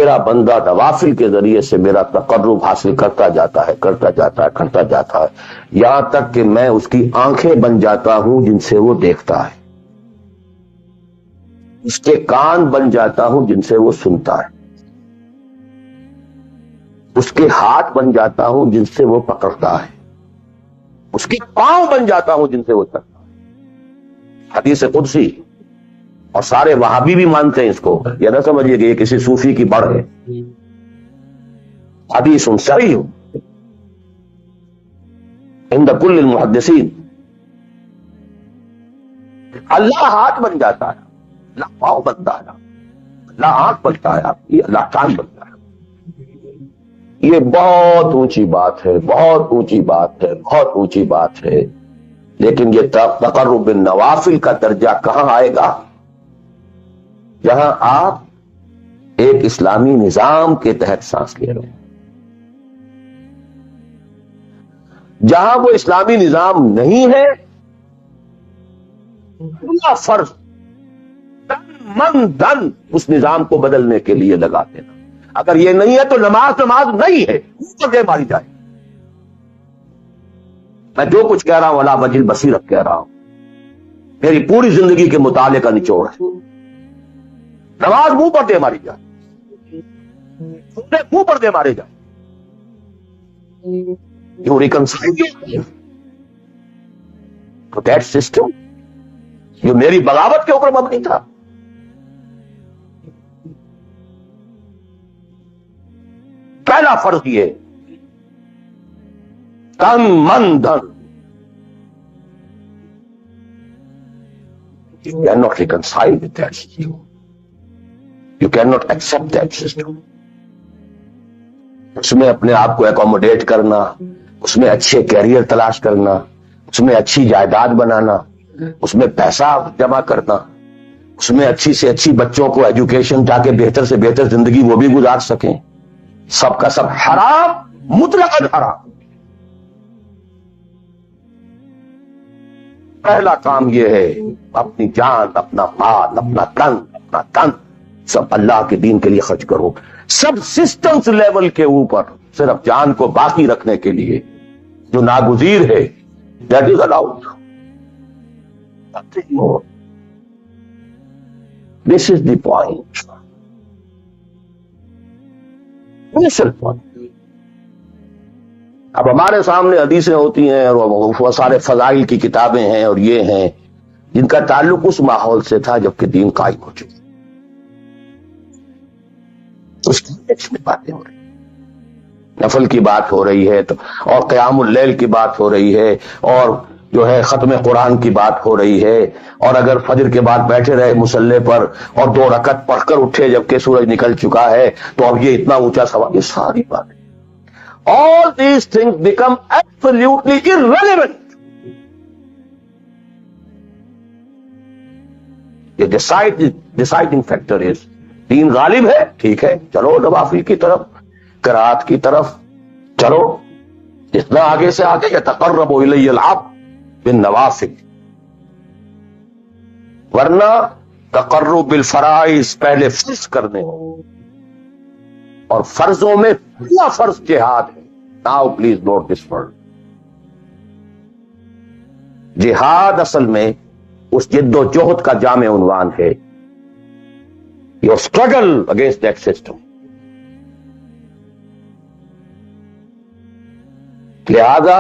میرا بندہ نوافل کے ذریعے سے میرا تقرب حاصل کرتا جاتا ہے یہاں تک کہ میں اس کی آنکھیں بن جاتا ہوں جن سے وہ دیکھتا ہے، اس کے کان بن جاتا ہوں جن سے وہ سنتا ہے، اس کے ہاتھ بن جاتا ہوں جن سے وہ پکڑتا ہے، اس کے پاؤں بن جاتا ہوں جن سے وہ چلتا ہے۔ حدیث قدسی، اور سارے وہابی بھی مانتے ہیں اس کو، یہ نہ سمجھیے کہ یہ کسی صوفی کی بڑھ ہے، حدیث صحیح عند کل المحدثین۔ اللہ ہاتھ بن جاتا ہے، اللہ پاؤں بنتا ہے، اللہ آنکھ بنتا ہے، اللہ کان بنتا ہے۔ یہ بہت اونچی بات ہے، بہت اونچی بات ہے، بہت اونچی بات ہے، لیکن یہ تقرب بالنوافل کا درجہ کہاں آئے گا؟ جہاں آپ ایک اسلامی نظام کے تحت سانس لے رہے ہیں، جہاں وہ اسلامی نظام نہیں ہے، پورا فرض تن من دھن اس نظام کو بدلنے کے لیے لگا دینا۔ اگر یہ نہیں ہے تو نماز نہیں ہے، اوپر دے ماری جائے۔ میں جو کچھ کہہ رہا ہوں علی وجہ البصیرت کہہ رہا ہوں، میری پوری زندگی کے مطالعے کا نچوڑ ہے۔ نماز منہ پر دے ماری جائے، منہ پر دے مارے جائے، یو ریکنسائل تو دیٹ سسٹم جو میری بغاوت کے اوپر مبنی تھا۔ پہلا فرض یہ تن من دھن، you cannot reconcile with that system. You cannot accept that system. اس میں اپنے آپ کو اکوموڈیٹ کرنا، اس میں اچھے کیریئر تلاش کرنا، اس میں اچھی جائیداد بنانا، اس میں پیسہ جمع کرنا، اس میں اچھی سے اچھی بچوں کو ایجوکیشن تاکہ بہتر سے بہتر زندگی وہ بھی گزار سکیں، سب کا سب حرام، مطلقاً حرام۔ پہلا کام یہ ہے اپنی جان، اپنا مال، اپنا تن سب اللہ کے دین کے لیے خرچ کرو۔ سب سسٹمز لیول کے اوپر صرف جان کو باقی رکھنے کے لیے جو ناگزیر ہے، that is allowed, nothing more. This is the point. This is the point. اب ہمارے سامنے حدیثیں ہوتی ہیں اور وہ سارے فضائل کی کتابیں ہیں اور یہ ہیں جن کا تعلق اس ماحول سے تھا جبکہ دین قائم ہو چکا، اس کی میں باتیں ہو رہی ہیں، نفل کی بات ہو رہی ہے تو، اور قیام اللیل کی بات ہو رہی ہے، اور جو ہے ختم قرآن کی بات ہو رہی ہے، اور اگر فجر کے بعد بیٹھے رہے مصلے پر اور 2 رکعت پڑھ کر اٹھے جبکہ سورج نکل چکا ہے تو اب یہ اتنا اونچا سوال، یہ ساری باتیں، all these things become absolutely irrelevant. The deciding factor is دین غالب ہے، ٹھیک ہے، چلو نوافل کی طرف، قرات کی طرف چلو، جتنا آگے سے آگے یتقرب الی العبد بالنوافل، ورنہ تقرب بالفرائض پہلے فرض کرنے ہو، اور فرضوں میں پہلا فرض جہاد ہے۔ Now please note this word. جہاد اصل میں اس جد و جہد کا جامع عنوان ہے، your struggle against that system. لہذا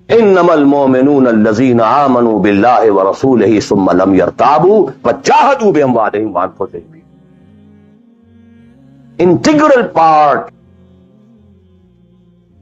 انما المؤمنون الذين آمنوا بالله ورسوله ثم لم يرتابوا وجاهدوا باموالهم وانفسهم. Integral part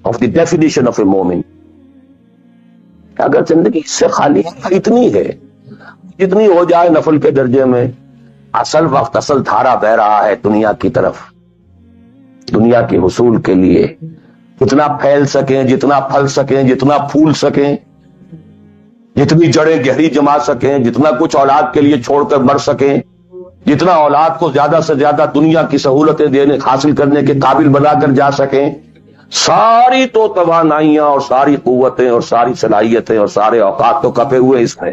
of the definition of a مومن۔ اگر زندگی اس سے خالی ہے، اتنی ہے جتنی ہو جائے نفل کے درجے میں، اصل وقت اصل دھارا بہ رہا ہے دنیا کی طرف، دنیا کے حصول کے لیے، جتنا پھیل سکیں، جتنا پھل سکیں، جتنا پھول سکیں، جتنی جڑیں گہری جما سکیں، جتنا کچھ اولاد کے لیے چھوڑ کر مر سکیں، جتنا اولاد کو زیادہ سے زیادہ دنیا کی سہولتیں دینے حاصل کرنے کے قابل بنا کر جا سکیں، ساری تو توانائیاں اور ساری قوتیں اور ساری صلاحیتیں اور سارے اوقات تو کپے ہوئے اس میں۔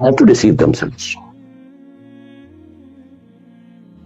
Have to deceive themselves.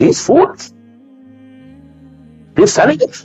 these fools, these cynics।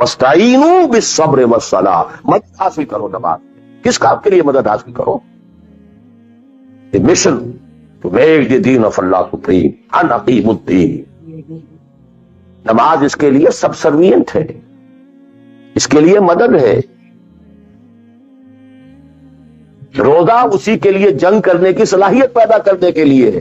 وَاسْتَعِینُوا بِالصَّبْرِ وَالصَّلَاةِ، مدد حاصل کرو نماز. کس کام کے لیے مدد حاصل کرو؟ The mission to make the deen of Allah supreme. ان اقیموا الدین. نماز اس کے لیے سب سروینٹ ہے، اس کے لیے مدد ہے. روزہ اسی کے لیے جنگ کرنے کی صلاحیت پیدا کرنے کے لیے ہے.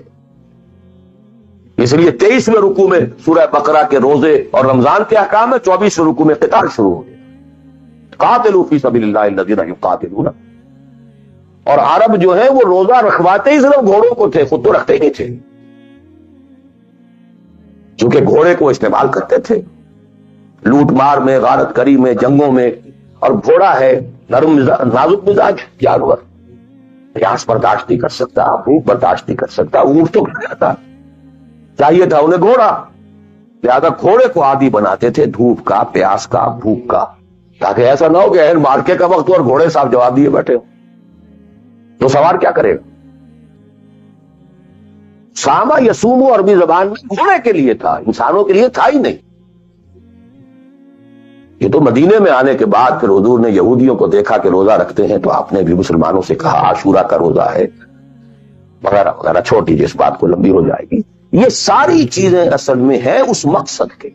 اس لیے 23ویں رکوع میں سورہ بقرہ کے روزے اور رمضان کے احکام ہے، 24ویں رکوع میں قتال شروع ہو گیا. قاتلوا فی سبیل اللہ الذین یقاتلون. اور عرب جو ہیں وہ روزہ رکھواتے ہی صرف گھوڑوں کو تھے، خود تو رکھتے ہی نہیں تھے، چونکہ گھوڑے کو استعمال کرتے تھے لوٹ مار میں، غارت کری میں، جنگوں میں. اور گھوڑا ہے نرم نازک مزاج جانور، پیاس برداشت نہیں کر سکتا، بھوک برداشت نہیں کر سکتا. اونٹ تو کھا جاتا، چاہیے تھا انہیں گھوڑا، لہذا گھوڑے کو عادی بناتے تھے دھوپ کا، پیاس کا، بھوک کا، تاکہ ایسا نہ ہو کہ اہل مارکے کا وقت ہو اور گھوڑے صاحب جواب دیے بیٹھے ہو تو سوار کیا کرے گا. ساما یسومو عربی زبان میں گھوڑے کے لیے تھا، انسانوں کے لیے تھا ہی نہیں. یہ تو مدینے میں آنے کے بعد پھر حضور نے یہودیوں کو دیکھا کہ روزہ رکھتے ہیں تو آپ نے بھی مسلمانوں سے کہا عاشورہ کا روزہ ہے وغیرہ وغیرہ. چھوٹی جس بات کو لمبی ہو جائے گی. یہ ساری چیزیں اصل میں ہیں اس مقصد کے.